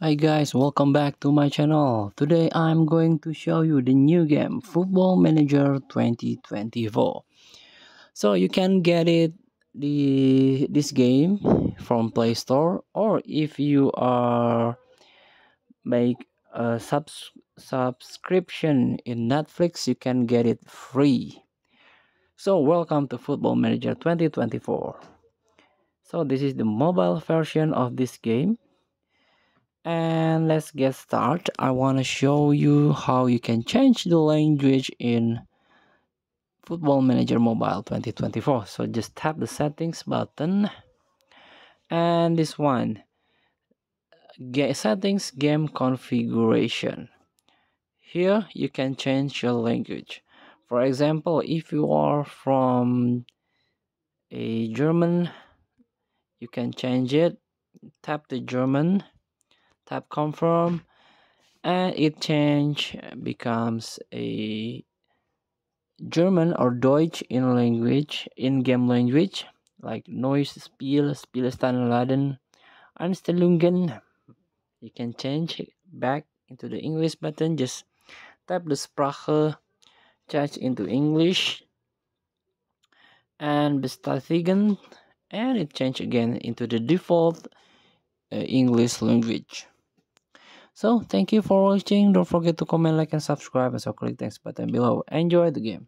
Hi guys, welcome back to my channel. Today I'm going to show you the new game Football Manager 2024. So you can get this game from Play Store, or if you are make a subscription in Netflix, you can get it free. So welcome to Football Manager 2024. So this is the mobile version of this game. And let's get started. I want to show you how you can change the language in Football Manager Mobile 2024. So just tap the settings button and this one, get settings game configuration. Here you can change your language. For example, if you are from a German, you can change it. Tap the German, tap confirm, and it change becomes a German or Deutsch in game language like Neues Spiel, Spielstand laden, Einstellungen. You can change it back into the English button. Just tap the Sprache, change into English, and bestätigen, and it change again into the default English language. So thank you for watching. Don't forget to comment, like, and subscribe, and so click thanks button below. Enjoy the game.